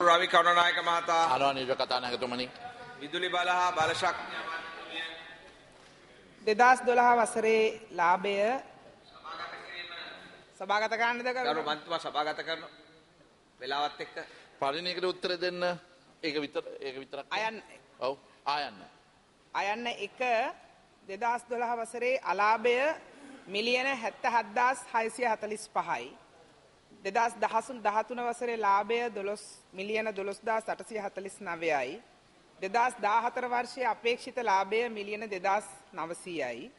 රවි කරුණානායක මහතා ආරෝණීය කතානායකතුමනි විදුලි බල හා බල ශක්තිය 2012 වසරේ ලාභය සභාගත කරන්නද ගරු මන්ත්‍රීතුමා සභාගත කරන වෙලාවත් එක්ක පරිණියකට උත්තර දෙන්න. ඒක විතරක් අයන්න ඔව් අයන්න 1 2012 වසරේ අලාභය මිලියන 77645යි 2013 වසරේ ලාභය මිලියන 12849යි 2014 වර්ෂයේ අපේක්ෂිත ලාභය මිලියන 2900යි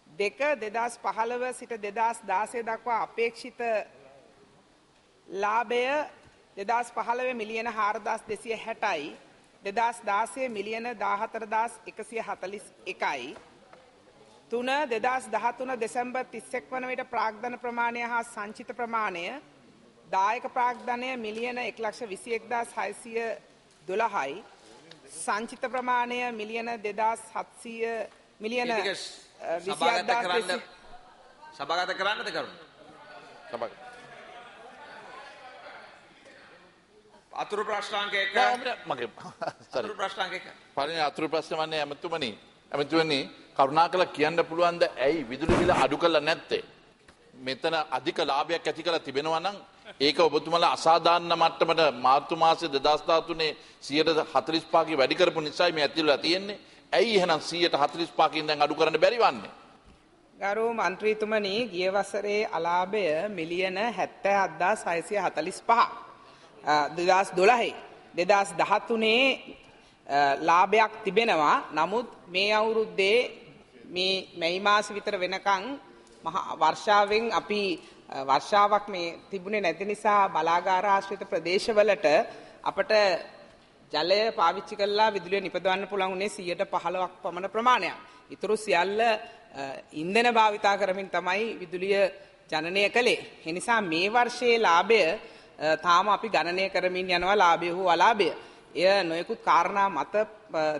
2015 සිට 2016 දක්වා අපේක්ෂිත ලාභය 2015 මිලියන 4260යි 2016 මිලියන 14141යි 2013 දෙසැම්බර් 31 වන විට ප්‍රාග්ධන ප්‍රමාණය හා සංචිත ප්‍රමාණය දායක ප්‍රාග්ධනය මිලියන 1,26,612යි සංචිත ප්‍රමාණය මිලියන 2,700 මිලියන 27,000 සභාගත කරන්නද කරුණ අතුරු ප්‍රශ්නාංක 1 මගේ අතුරු ප්‍රශ්නාංක 1 පරිණිය අතුරු ප්‍රශ්න වන්නේ ඇමතුමනි කරුණාකරලා කියන්න පුළුවන්ද ඇයි විදුලි බිල අඩු කළා නැත්තේ? මෙතන අධික ලාභයක් ඇති කරලා තිබෙනවා නම් ඒක ඔබතුමාලා අසාධාරණ මට්ටමට මාර්තු මාසයේ 2013 145කින් වැඩි කරපු නිසායි මේ ඇතිවලා තියෙන්නේ. ඇයි එහෙනම් 145කින් දැන් අඩු කරන්න බැරි වන්නේ? ගරු මන්ත්‍රීතුමනි ගිය වසරේ අලාභය මිලියන 77645 2012 ලාභයක් තිබෙනවා. නමුත් මේ අවුරුද්දේ මේ මැයි මාස විතර වෙනකන් වර්ෂාවෙන් අපි වර්ෂාවක් මේ තිබුණේ නැති නිසා බලාගාර ආශ්‍රිත ප්‍රදේශවලට අපට ජලය පාවිච්චි කරලා විදුලිය නිපදවන්න පුළුවන් උනේ 15%ක් පමණ ප්‍රමාණයක්. ඊටු සියල්ල ඉන්ධන භාවිතා කරමින් තමයි විදුලිය ජනනය කළේ. ඒ නිසා මේ වර්ෂයේ ලාභය තාම අපි ගණනය කරමින් යනවා ලාභය හෝ අලාභය. එය නොයෙකුත් කාරණා මත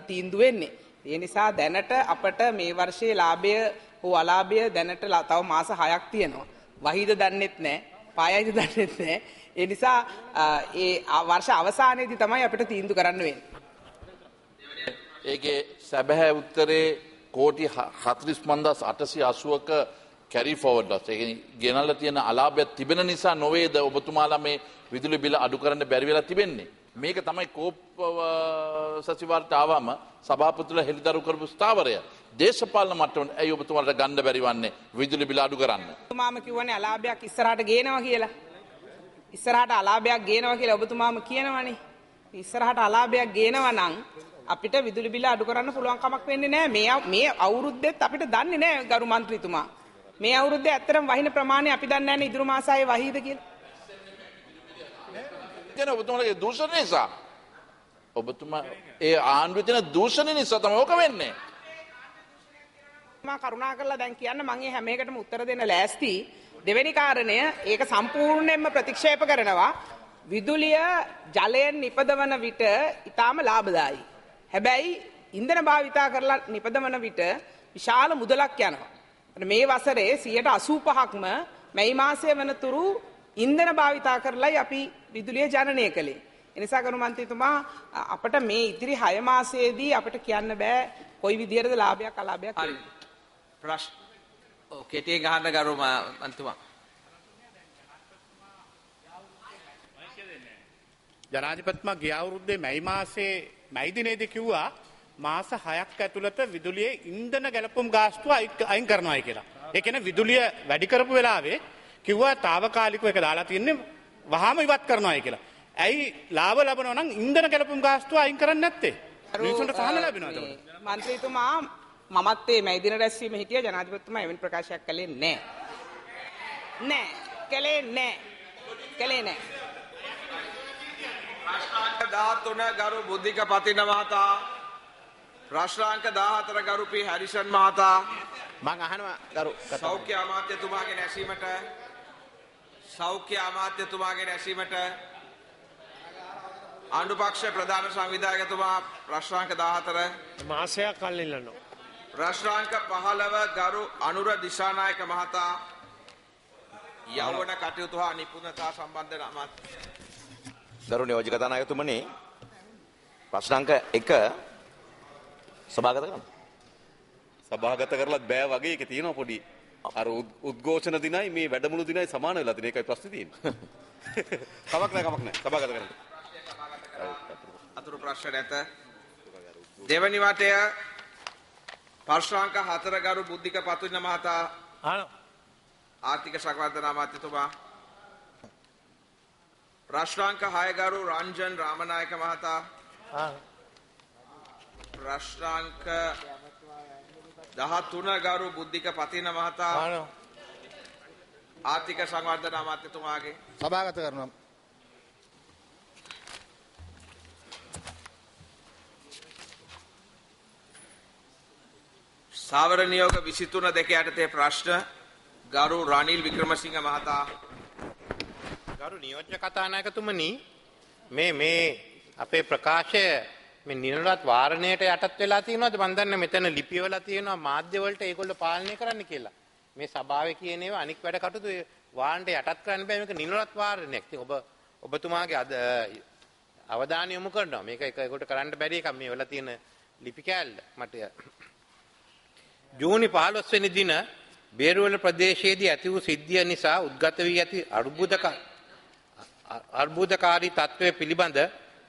තීන්දුව වෙන්නේ. ඒ නිසා දැනට අපට මේ වර්ෂයේ ලාභය හෝ අලාභය දැනට තව මාස 6ක් තියෙනවා. වහිද දන්නෙත් නැහැ, පායයිද දන්නෙත් නැහැ. ඒ නිසා ඒ වර්ෂ අවසානයේදී තමයි අපිට තීන්දුව කරන්න වෙන්නේ. ඒකේ සැබෑ උත්තරේ කෝටි 45880ක කැරි ෆෝවර්ඩ් loss. ඒ කියන්නේ ගෙනල්ලා තියෙන අලාභය තිබෙන නිසා නොවේද ඔබතුමාලා මේ විදුලි බිල අඩු කරන්න බැරි වෙලා තිබෙන්නේ. මේක තමයි කෝප් සಚಿವಾರ್ත ආවම සභාපතිතුමා හෙළිදරව් කරපු ස්ථාවරය. දේශපාලන මට්ටමට ඇයි ඔබතුමාලට ගන්න බැරි වන්නේ විදුලි බිල අඩු කරන්න? ඔබතුමාම කියවනේ අලාභයක් ඉස්සරහට ගේනවා කියලා. ඉස්සරහට අලාභයක් ගේනවා කියලා ඔබතුමාම කියනවනේ. ඉස්සරහට අලාභයක් ගේනවා නම් අපිට විදුලි බිල අඩු කරන්න පුළුවන් කමක් වෙන්නේ නැහැ. මේ අවුරුද්දෙත් අපිට දන්නේ නැහැ ගරු මන්ත්‍රීතුමා. මේ අවුරුද්දේ ඇත්තටම වහින ප්‍රමාණය අපි දන්නේ නැහැ නේ ඉදිරි මාසයේ වහිද කියලා. ඔබතුමාලගේ දූෂණ නිසා ඔබතුමා ඒ ආණ්ඩුවේ තියෙන දූෂණ නිසා තමයි ඕක වෙන්නේ. මම කරුණාකරලා දැන් කියන්න මම මේ හැම එකටම උත්තර දෙන්න ලෑස්ති. දෙවෙනි කාරණය ඒක සම්පූර්ණයෙන්ම ප්‍රතික්ෂේප කරනවා. විදුලිය ජලයෙන් නිපදවන විට ඊටාම ලාභදායී. හැබැයි ඉන්ධන භාවිතා කරලා නිපදවන විට විශාල මුදලක් යනවා. මේ වසරේ 85%ක්ම මැයි මාසයේ වනතුරු ඉන්ධන භාවිතා කරලායි අපි විදුලිය ජනනය කළේ. ඒ නිසා ගරු මන්ත්‍රීතුමා අපිට මේ ඉදිරි 6 මාසයේදී අපිට කියන්න බෑ කොයි විදියටද ලාභයක් අලාභයක් හරි. ප්‍රශ්න කෙටියෙන් ගහන්න ගරු මන්ත්‍රීතුමා. ජනාධිපතිතුමා ගිය අවුරුද්දේ මැයි මාසයේ මැයි දිනේදී කිව්වා මාස 6ක් ඇතුළත විදුලියේ ඉන්ධන ගැලපුම් ගාස්තුව අයින් කරනවායි කියලා. ඒ කියන්නේ විදුලිය වැඩි කරපු වෙලාවේ කිව්වා తాවකාලිකව ඒක දාලා තියන්නේ වහාම ඉවත් කරනවායි කියලා. ඇයි ලාභ ලබනවා නම් ඉන්ධන ගැලපුම් ගාස්තුව අයින් කරන්නේ නැත්තේ? මිනිසුන්ට සහන ලැබෙනවද? මන්ත්‍රීතුමා මමත් මේ මැයි දින රැස්වීම හිටිය ජනාධිපතිතුමා එවැනි ප්‍රකාශයක් කළේ නැහැ. කළේ නැහැ. ප්‍රශ්නාංක 13 ගරු බුද්ධික පතින මහතා. ප්‍රශ්නාංක 14 ගරු පී හැරිසන් මහතා. මම අහනවා ගරු සෞඛ්‍ය අමාත්‍යතුමාගේ නැසීමට ආණ්ඩුපක්ෂ ප්‍රධාන සංවිධායකතුමා ප්‍රශ්නාංක 14 මාසයක් කල් ඉල්ලනවා. ප්‍රශ්නාංක 15 ගරු අනුර දිසානායක මහතා. යෞවන කටයුතු හා නිපුණතා සම්බන්ධ අමාත්‍ය ගෞරවනීය යෝජක කතානායකතුමනි ප්‍රශ්නාංක 1 සභාගත කරන්න. සභාගත කරලත් බෑ වගේ ඒක තියෙනවා පොඩි අර උද්ඝෝෂණ දිනයි මේ වැඩමුළු දිනයි සමාන වෙලා තියෙන එකයි ප්‍රශ්නේ තියෙන්නේ. කමක් නැහැ සභාගත කරන්න. අතුරු ප්‍රශ්න නැත. දෙවැනි වටය පර්ශ්වාංක 4 ගරු බුද්ධික පතුල්න මහතා ආර්ථික සංවර්ධන අමාත්‍යතුමා. ප්‍රශ්නාංක 6 ගරු රංජන් රාමනායක මහතා. ප්‍රශ්නාංක 13 ගරු බුද්ධික පතින මහතා ආර්ථික සංවර්ධන අමාත්‍යතුමාගේ සභාගත කරනවා. සාවර නියෝග 23 දෙක යටතේ ප්‍රශ්න ගරු රනිල් වික්‍රමසිංහ මහතා. ගරු නියෝජ්‍ය කතානායකතුමනි මේ අපේ ප්‍රකාශය මේ නිරලවත් වාරණයට යටත් වෙලා තියෙනවද මන් දන්නේ මෙතන ලිපිවල තියෙනවා මාධ්‍ය වලට ඒගොල්ලෝ පාලනය කරන්න කියලා. මේ සභාවේ කියන ඒවා අනික් වැඩ කටයුතු වාරණයට යටත් කරන්න බෑ මේක නිරලවත් වාරණයක්. ඉතින් ඔබතුමාගේ අවධානය යොමු කරනවා. මේක ඒකට කරන්න බැරි එකක් මේ වල තියෙන ලිපි කෑල්ල මට ජූනි 15 වෙනි දින බේරුවල ප්‍රදේශයේදී ඇති වූ සිද්ධිය නිසා උද්ගත වී ඇති අර්බුදකාරී තත්ත්වය පිළිබඳ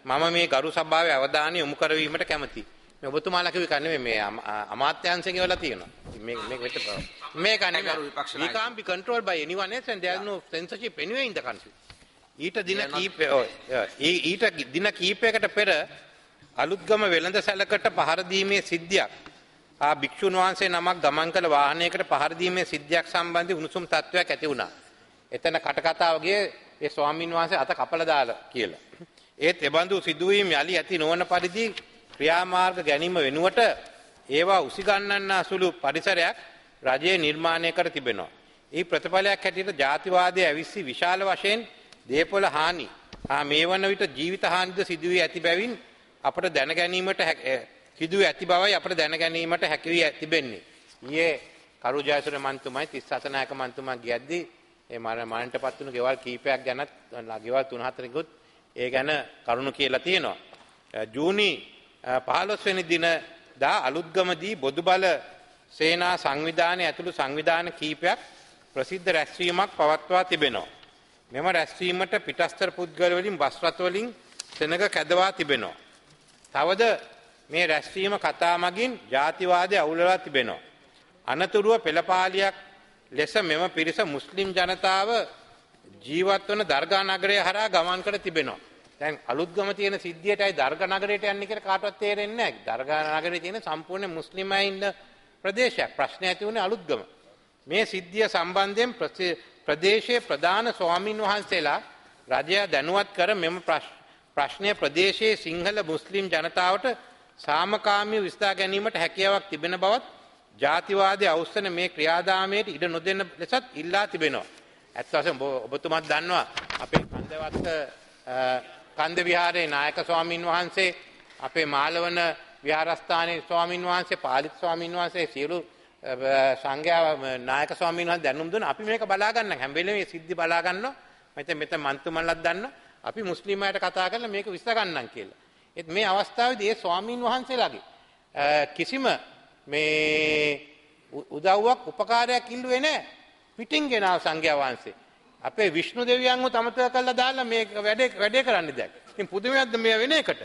මම මේ ගරු සභාවේ අවධානය යොමු කරවීමට කැමැතියි. මේ ඔබතුමාලා කිව්ව එක නෙමෙයි මේ අමාත්‍යාංශයෙන් වෙලා තියෙනවා. මේක නෙමෙයි. We can't be controlled by anyone else and there is no censorship anywhere in the country. ඊට දින කීපයකට පෙර අලුත්ගම වෙළඳ සැලකට පහර දීමේ සිද්ධියක් භික්ෂුන් වහන්සේ නමක් ගමන් කළ වාහනයකට පහර දීමේ සිද්ධියක් සම්බන්ධ උණුසුම් තත්ත්වයක් ඇති වුණා. එතන කටකතාවගේ ඒ ස්වාමීන් වහන්සේ අත කපලා දාලා කියලා. ඒත් එබඳු සිදුවීම් යලි ඇති නොවන පරිදි ක්‍රියාමාර්ග ගැනීම වෙනුවට ඒවා උසිගන්නන්න සුළු පරිසරයක් රජයේ නිර්මාණය කර තිබෙනවා. ඒ ප්‍රතිඵලයක් හැටියට ජාතිවාදයේ ඇවිස්සි විශාල වශයෙන් දේපොළ හානි මේ වන විට ජීවිත හානිද සිදුවී ඇති බැවින් අපට දැන ගැනීමට සිදුවී ඇති බවයි අපට දැන ගැනීමට හැකි වී තිබෙන්නේ. ඊයේ කරු ජයසුර මන්තුමයි 37 නායක මන්තුමා ගියද්දී ඒ මරණයටපත් වුණු ගෙවල් කීපයක් ගැනත් ගෙවල් 3-4 ඒ ගැන කරුණු කියලා තියෙනවා. ජූනි 15 වෙනි දින දා අලුත්ගමදී බොදුබල සේනා සංවිධානයේ ඇතුළු සංවිධාන කීපයක් ප්‍රසිද්ධ රැස්වීමක් පවත්වා තිබෙනවා. මෙම රැස්වීමට පිටස්තර පුද්ගල වලින් බස් රථ වලින් සෙනග කැදවා තිබෙනවා. තවද මේ රැස්වීම කතා මගින් ජාතිවාදය අවුලලා තිබෙනවා. අනතුරුව පෙළපාලියක් ලෙස මෙම පිරිස මුස්ලිම් ජනතාව ජීවත් වන දර්ගා නගරය හරහා ගමන් කර තිබෙනවා. දැන් අලුත්ගම තියෙන සිද්ධියටයි දර්ගා නගරයට යන්නේ කියලා කාටවත් තේරෙන්නේ නැහැ. දර්ගා නගරේ තියෙන සම්පූර්ණ මුස්ලිම් අය ඉන්න ප්‍රදේශයක්. ප්‍රශ්නේ ඇති වුණේ අලුත්ගම. මේ සිද්ධිය සම්බන්ධයෙන් ප්‍රදේශයේ ප්‍රධාන ස්වාමින් වහන්සේලා රජය දැනුවත් කර මෙම ප්‍රශ්නය ප්‍රදේශයේ සිංහල මුස්ලිම් ජනතාවට සාමකාමීව විසඳා ගැනීමට හැකියාවක් තිබෙන බවත් ජාතිවාදයේ අවසන මේ ක්‍රියාදාමයට ඉඩ නොදෙන ලෙසත් ඉල්ලා තිබෙනවා. ඇත්ත වශයෙන්ම ඔබතුමාත් දන්නවා අපේ කන්දවත්ත කන්ද විහාරයේ නායක ස්වාමින් වහන්සේ අපේ මාලවන විහාරස්ථානයේ ස්වාමින් වහන්සේ පාලිත් ස්වාමින් වහන්සේ සියලු සංඝයා නායක ස්වාමින් වහන්සේ දැනුම් දුන්නා. අපි මේක බලා ගන්න හැම වෙලේම මේ සිද්ධි බලා ගන්නවා. මෙතන මන්තුමන්ලත් දන්නවා. අපි මුස්ලිම් අයට කතා කරලා මේක විසඳ ගන්නම් කියලා. ඒත් මේ අවස්ථාවේදී ඒ ස්වාමින් වහන්සේලාගේ කිසිම මේ උදව්වක් උපකාරයක් ඉල්ලුවේ නැහැ. පිටින් ගෙනාව සංඝයා වහන්සේ. අපේ විෂ්ණු දෙවියන්ව තමතක කරලා දාලා මේ වැඩේ කරන්න දැක්. ඉතින් පුදුමයක්ද මේ වෙන එකට.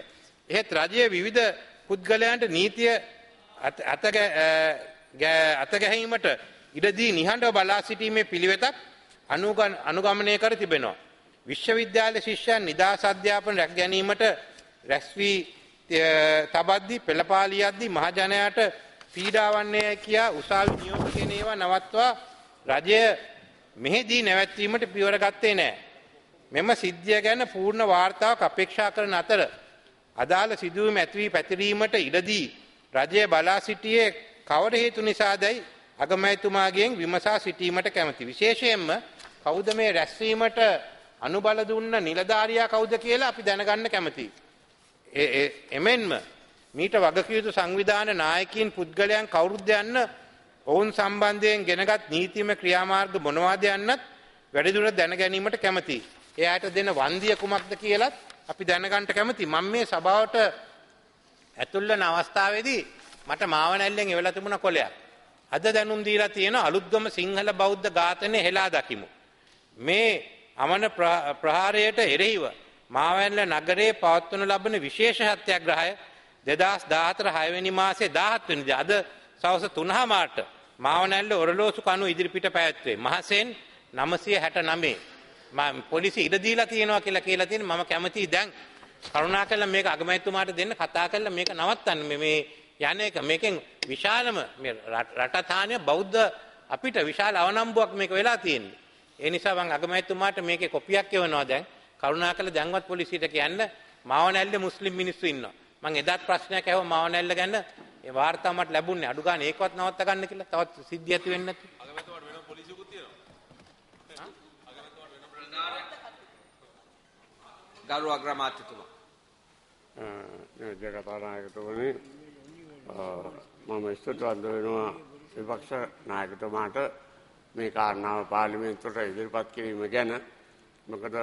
එහෙත් රජයේ විවිධ පුද්ගලයන්ට නීතිය අත ගැහිීමට ඉඩදී නිහඬව බලා සිටීමේ පිළිවෙතක් අනුගමනය කර තිබෙනවා. විශ්වවිද්‍යාල ශිෂ්‍යයන් නිදහස් අධ්‍යාපන රැක ගැනීමට රැස්වී තබද්දී පෙළපාලියද්දී මහජනයාට පීඩාවන්නේ කියා උසාවි නියෝග කියන ඒවා නවත්වා රජය මෙහිදී නැවැත්වීමට පියවර ගත්තේ නැහැ. මෙම සිද්ධිය ගැන පූර්ණ වාර්තාවක් අපේක්ෂා කරන අතර අදාළ සිදුවීම් ඇති වී පැතිරීමට ඉඩදී රජය බලා සිටියේ කවර හේතු නිසාදයි අගමැතිතුමාගෙන් විමසා සිටීමට කැමැති. විශේෂයෙන්ම කවුද මේ රැස්වීමට අනුබල දුන්න නිලධාරියා කවුද කියලා අපි දැනගන්න කැමැතියි. එමෙන්ම මීට වගකිව යුතු සංවිධාන නායකයින් පුද්ගලයන් කවුරුද යන්න ඔවුන් සම්බන්ධයෙන් ගෙනගත් නීතිමය ක්‍රියාමාර්ග මොනවාද යන්නත් වැඩිදුරටත් දැන ගැනීමට කැමැතියි. එයාට දෙන වන්දිය කුමක්ද කියලත් අපි දැනගන්න කැමති. මම මේ සභාවට ඇතුල් වෙන අවස්ථාවේදී මට මාවනැල්ලෙන් එවලා තිබුණ කොලයක්. අද දැනුම් දීලා තියෙන අලුත්ගම සිංහල බෞද්ධ ඝාතනය හෙලා දකිමු. මේ අමන ප්‍රහාරයට එරෙහිව මාවැල්ල නගරයේ පවත්වනු ලබන විශේෂ සත්‍යාග්‍රහය 2014 6 වෙනි මාසේ 17 වෙනිදා අද සවස් 3:00ට මාවනැල්ල ඔරලෝසු කණු ඉදිරිපිට පැවැත්වේ. මහසෙන් 969 මම පොලිසිය ඉඩ දීලා තියෙනවා කියලා තියෙන මම කැමතියි දැන් කරුණාකරලා මේක අගමැතිතුමාට දෙන්න කතා කරලා මේක නවත්තන්න මේ යන්නේ එක මේකෙන් විශාලම මේ රටතානිය බෞද්ධ අපිට විශාල අවනම්බුවක් මේක වෙලා තියෙන්නේ. ඒ නිසා මම අගමැතිතුමාට මේකේ කොපියක් එවනවා දැන් කරුණාකරලා දැන්වත් පොලිසියට කියන්න මාවනැල්ලේ මුස්ලිම් මිනිස්සු ඉන්නවා. මම එදාත් ප්‍රශ්නයක් ඇහුවා මාවනැල්ල ගැන ඒ වාර්තාව මට ලැබුණේ අඩු ගන්න ඒකවත් නවත්ත ගන්න කියලා. තවත් සිද්ධිය ඇති වෙන්නේ නැති. අගමැතිතුමාට වෙන පොලිසියකුත් තියෙනවා. අගමැතිතුමාට වෙන ප්‍රධානයක්. ගරු අග්‍රාමාත්‍යතුමා. ජයකතානායකතුමනි මම ස්තුතිවන්ත වෙනවා විපක්ෂ නායකතුමාට මේ කාරණාව පාර්ලිමේන්තුවට ඉදිරිපත් කිරීම ගැන. මොකද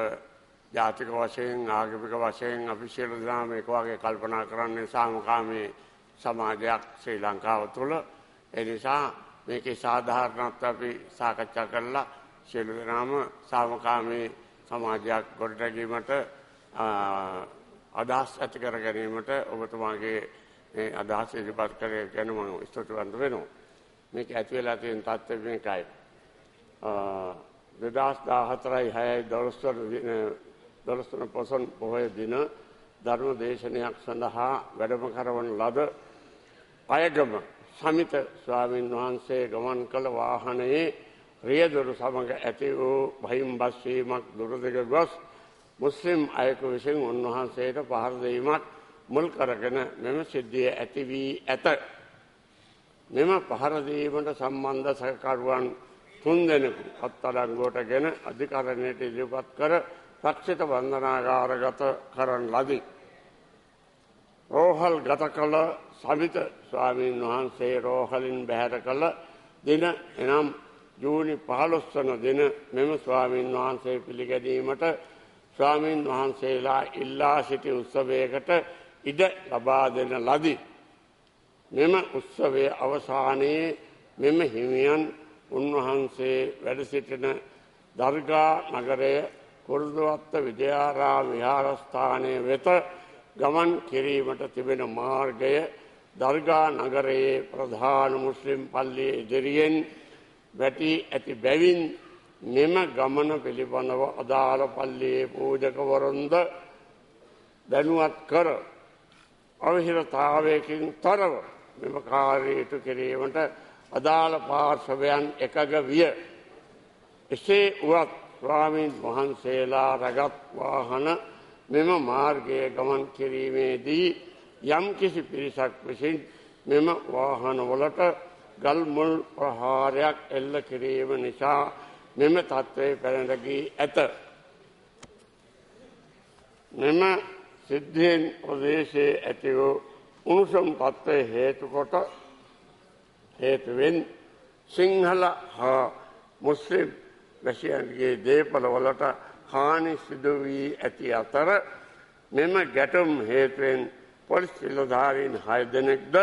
ජාතික වශයෙන් ආගමික වශයෙන් අපි සියලු දෙනා මේක වගේ කල්පනා කරන්නේ සාමකාමී සමාජයක් ශ්‍රී ලංකාව තුළ. ඒ නිසා මේකේ සාධාරණත්වය අපි සාකච්ඡා කරලා සියලු දෙනාම සාමකාමී සමාජයක් ගොඩනැගීමට අදහස් ඇති කර ගැනීමට ඔබතුමාගේ අදහස් ඉදිරිපත් කරේ ගැන මම ස්තුතිවන්ත වෙනවා. මේක ඇති වෙලා තියෙන තත්ත්වය මේකයි. 2014 පොසොන් පොහොය දින ධර්ම දේශනයක් සඳහා වැඩම කරවන ලද පයගම සමිත ස්වාමීන් වහන්සේ ගමන් කළ වාහනයේ රියදුරු සමග ඇති වූ බහිම්බස් වීමක් දුරදිග ගොස් මුස්ලිම් අයෙකු විසින් උන්වහන්සේට පහර දීමක් මුල් කරගෙන මෙම සිද්ධිය ඇති වී ඇත. මෙම පහර දීමට සම්බන්ධ සහකරුවන් 3 දෙනෙකු අත්අඩංගුවටගෙන අධිකරණයට ඉදිරිපත් කර රක්ෂිත බන්ධනාගාරගත කරන ලදී. රෝහල් ගත කළ සමිත ස්වාමීන් වහන්සේ රෝහලින් බැහැර කළ දින එනම් ජූනි 15 වන දින මෙම ස්වාමීන් වහන්සේ පිළිගැනීමට ස්වාමීන් වහන්සේලා ඉල්ලා සිටි උත්සවයකට ඉඩ ලබා දෙන ලදී. මෙම උත්සවයේ අවසානයේ මෙම හිමියන් උන්වහන්සේ වැඩ සිටින දර්ගා නගරයේ කුරුදුවත්ත විද්‍යාරාම විහාරස්ථානයේ වෙත ගමන් කිරීමට තිබෙන මාර්ගය දර්ගා නගරයේ ප්‍රධාන මුස්ලිම් පල්ලිය ඉදිරියෙන් වැටී ඇති බැවින් මෙම ගමන පිළිබඳව අදාළ පල්ලියේ පූජකවරුන්ද දැනුවත් කර අවහිරතාවයකින් තොරව මෙම කාර්යය ඉටු කිරීමට අදාළ පාර්ශවයන් එකග විය. එසේ වුවත් ස්වාමීන් වහන්සේලා රැගත් වාහන මෙම මාර්ගයේ ගමන් කිරීමේදී යම් කිසි පිරිසක් විසින් මෙම වාහනවලට ගල් මුල් ප්‍රහාරයක් එල්ල කිරීම නිසා මෙම තත්ත්වය පැනනගී ඇත. මෙම සිද්ධියෙන් ප්‍රදේශයේ ඇති වූ උණුසුම් තත්ත්වය හේතුවෙන් සිංහල හා මුස්ලිම් වැසියන්ගේ දේපළවලට හානි සිදු වී ඇති අතර මෙම ගැටුම් හේතුවෙන් පොලිස් නිලධාරීන් 6 දෙනෙක්ද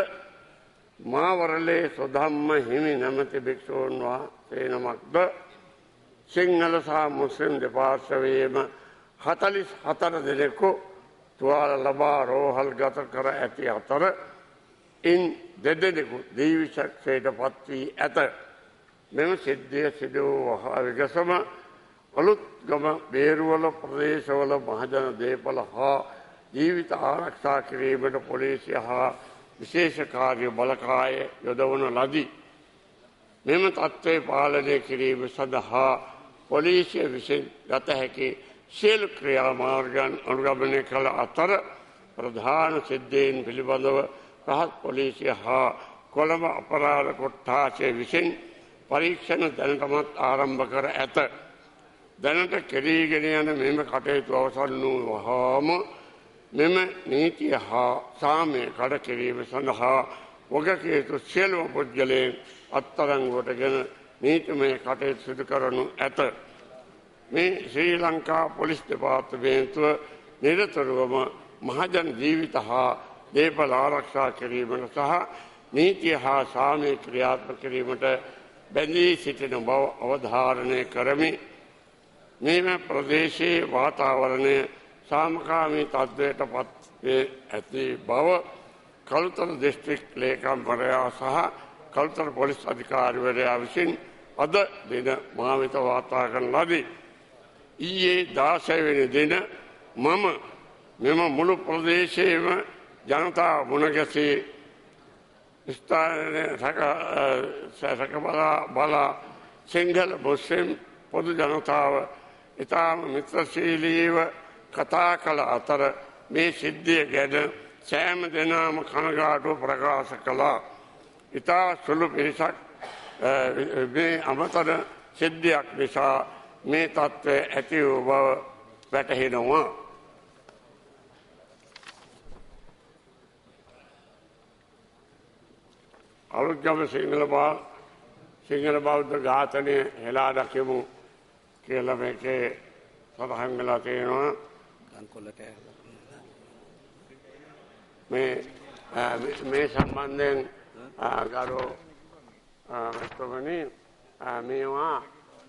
මාවරලේ සොධම්ම හිමි නැමැති භික්ෂූන් වහන්සේ නමක්ද සිංහල සහ මුස්ලිම් දෙපාර්ශවයේම 44 දෙනෙකු තුවාල ලබා රෝහල් ගත කර ඇති අතර ඉන් 2 දෙනෙකු දීවිශක්ෂයට පත් වී ඇත. මෙම සිද්ධිය සිදු වූ විගසම අලුත්ගම බේරුවල ප්‍රදේශවල මහජන දේපල හා ජීවිත ආරක්ෂා කිරීමට පොලිසිය හා විශේෂ කාර්ය බලකාය යොදවන ලදී. මෙම තත්ත්වය පාලනය කිරීම සඳහා පොලිසිය විසින් ගත හැකි සියලු ක්‍රියාමාර්ගයන් අනුගමනය කළ අතර ප්‍රධාන සිද්ධීන් පිළිබඳව රහස් පොලිසිය හා කොළඹ අපරාධ කොට්ඨාසය විසින් පරීක්ෂණ දැනටමත් ආරම්භ කර ඇත. දැනට කෙරීගෙන යන මෙම කටයුතු අවසන් වූ වහාම මෙම නීතිය හා සාමය කඩ කිරීම සඳහා වගකිව යුතු සියලුම පුද්ගලයන් අත්අඩංගුවටගෙන නීතිමය කටයුතු සිදු කරනු ඇත. මේ ශ්‍රී ලංකා පොලිස් දෙපාර්තමේන්තුව නිරතුරුවම මහජන ජීවිත හා දේපල ආරක්ෂා කිරීමට සහ නීතිය හා සාමය ක්‍රියාත්මක කිරීමට බැඳී සිටින බව අවධාරණය කරමි. මෙම ප්‍රදේශයේ වාතාවරණය සාමකාමී තත්ත්වයට පත් ඇති බව කළුතර දිස්ත්‍රික් ලේකම්වරයා සහ කළුතර පොලිස් අධිකාරිවරයා විසින් අද දින මා වෙත වාර්තා කරන ලදී. ඊයේ 16 වෙනි දින මම මෙම මුළු ප්‍රදේශයේම ජනතාව මුණගැසී ස්ථානයේ බලා සිංහල මුස්ලිම් පොදු ජනතාව ඉතාම මිත්‍රශීලීව කතා කළ අතර මේ සිද්ධිය ගැන සෑම දෙනාම කනගාටුව ප්‍රකාශ කළා. ඉතා සුළු පිරිසක් මේ අමතර සිද්ධියක් නිසා මේ තත්ත්වය ඇති වූ බව වැටහෙනවා. අලුත්ගම සිංහල බෞද්ධ ඝාතනය හෙලා දකිමු කියලා මේකේ සඳහන් වෙලා තියෙනවා. මේ සම්බන්ධයෙන් ගරු මැතිතුමනි මේවා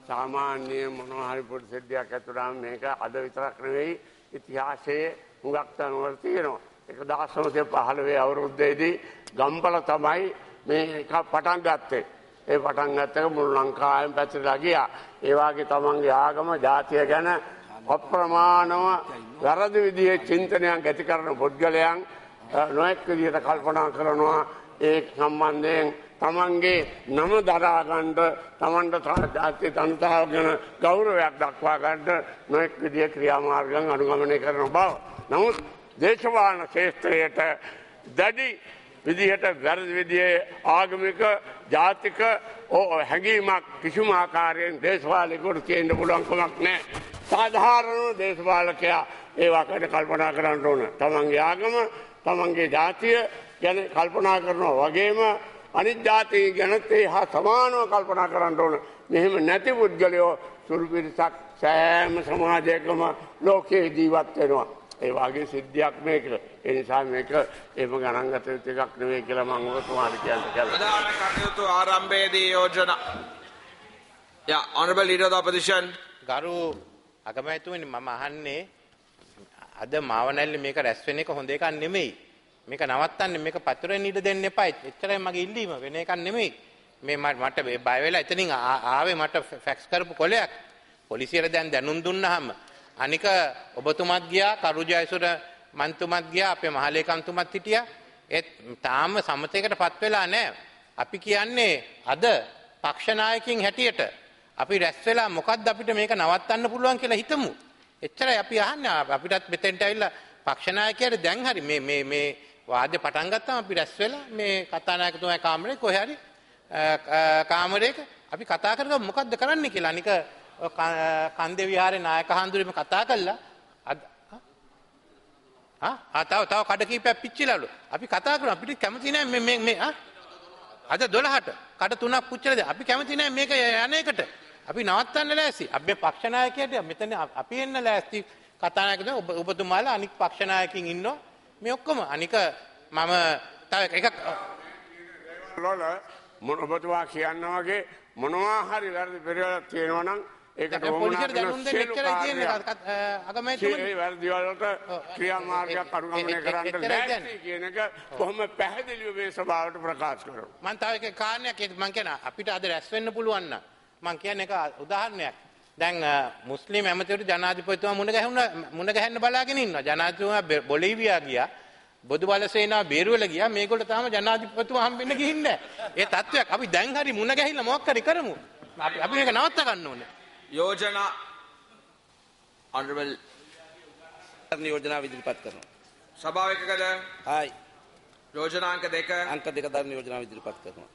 සාමාන්‍ය මොනවා හරි පොඩි සිද්ධියක් ඇතුළාම මේක අද විතරක් නෙවෙයි ඉතිහාසයේ හුඟක් තැන්වල තියෙනවා. 1915 අවුරුද්දේදී ගම්පල තමයි මේ එක පටන් ගත්තේ. ඒ පටන් ගත්තක මුළු ලංකාවෙම පැතිරලා ගියා. ඒ වගේ තමන්ගේ ආගම ජාතිය ගැන අප්‍රමාණව වැරදි විදිහේ චින්තනයක් ඇති කරන පුද්ගලයන් නොඑක් විදිහට කල්පනා කරනවා. ඒ සම්බන්ධයෙන් තමන්ගේ නම දරා ගන්න තමන්ට ජාතිය ජනතාව ගැන ගෞරවයක් දක්වා ගන්න නොඑක් විදිහේ ක්‍රියාමාර්ගයන් අනුගමනය කරන බව. නමුත් දේශපාලන ක්ෂේත්‍රයට දැඩි විදිහට වැරදි විදිහේ ආගමික ජාතික හැඟීමක් කිසිම ආකාරයෙන් දේශපාලකයෙකුට තියෙන්න පුළුවන් කමක් නැහැ. සාධාරණ දේශපාලකයා ඒවා ගැන කල්පනා කරන්න ඕන. තමන්ගේ ආගම තමන්ගේ ජාතිය ගැන කල්පනා කරනවා වගේම අනිත් ජාතීන් ගැනත් ඒ හා සමානව කල්පනා කරන්න ඕන. මෙහෙම නැති පුද්ගලයෝ සුළු පිරිසක් සෑම සමාජයකම ලෝකයේ ජීවත් වෙනවා. ඒ වගේ සිද්ධියක් මේක. ඒ නිසා මේක එහෙම ගණන් ගත යුතු එකක් නෙවෙයි කියලා මම ඔබතුමාට කියන්න කැමතියි. ප්‍රධාන කටයුතු ආරම්භයේදී යෝජනා. Yeah, honorable leader of the opposition. ගරු අගමැතිතුමනි මම අහන්නේ අද මාවනැල්ලේ මේක රැස් වෙන එක හොඳ එකක් නෙමෙයි. මේක නවත්තන්න මේක පතුරෙන් ඉඩ දෙන්න එපා. එච්චරයි මගේ ඉල්ලීම වෙන එකක් නෙමෙයි. මේ මට බය වෙලා එතනින් ආවේ මට ෆැක්ස් කරපු කොලයක්. පොලිසියට දැන් දැනුම් දුන්නාම අනික ඔබතුමත් ගියා කරු ජයසුර මන්තුමත් ගියා අපේ මහලේකම්තුමත් හිටියා. ඒත් තාම සමතේකටපත් වෙලා නැහැ. අපි කියන්නේ අද පක්ෂ නායකයින් හැටියට අපි රැස් වෙලා මොකද්ද අපිට මේක නවත්තන්න පුළුවන් කියලා හිතමු. එච්චරයි අපි අහන්නේ. අපිටත් මෙතෙන්ට ඇවිල්ලා පක්ෂ නායකයාට දැන් හරි මේ වාදේ පටන් ගත්තාම අපි රැස් වෙලා මේ කතානායකතුමා කාමරේ කොහේ හරි කාමරයක අපි කතා කරගමු මොකද්ද කරන්න කියලා. අනික කන්දේ විහාරේ නායක හඳුරේම කතා කළා. තව කඩ කීපයක් පිච්චිලාලු. අපි කතා කරමු. අපිට කැමති නෑ මේ අද 12ට කඩ 3ක් පුච්චලා අපි කැමති නෑ මේක යන එකට. අපි නවත්තන්න ලෑස්ති. අපි පක්ෂ නායකයට මෙතන අපි එන්න ලෑස්ති. කතානායකතුමා ඔබතුමාලා අනික් පක්ෂ නායකින් ඉන්නවා. මේ ඔක්කොම අනික මම තව එකක් ඔබතුමා කියන්න වගේ මොනවා හරි වැරදි පෙරවලක් තියෙනවා නම් ඒකට පොලිසියට දැනුම් දෙන්න එච්චරයි තියෙන්නේ අගමැතිතුමනි. වැරදි වලට ක්‍රියාමාර්ගයක් අනුගමනය කරන්න ලෑස්ති කියන එක කොහොම පැහැදිලිව මේ සභාවට ප්‍රකාශ කරනවා. මම තව එක කාරණයක් මම කියන අපිට අද රැස් වෙන්න පුළුවන් නම් මම කියන්නේ එක උදාහරණයක්. දැන් මුස්ලිම් ඇමතිවරු ජනාධිපතිතුමා මුණ ගැහෙන්න බලාගෙන ඉන්නවා. ජනාධිපතිතුමා බොලීවියා ගියා. බොදු බල සේනාව බේරුවල ගියා. මේගොල්ලෝ තාම ජනාධිපතිතුමා හම්බෙන්න ගිහින් නැහැ. ඒ තත්ත්වයක් අපි දැන් හරි මුණ ගැහිලා මොකක් හරි කරමු. අපි මේක නවත්ත ගන්න ඕනේ. යෝජනා honorable යෝජනාව ඉදිරිපත් කරනවා. සභාව එකකද? හායි. යෝජනා අංක 2 අංක 2 ධර්ම යෝජනාව ඉදිරිපත් කරනවා.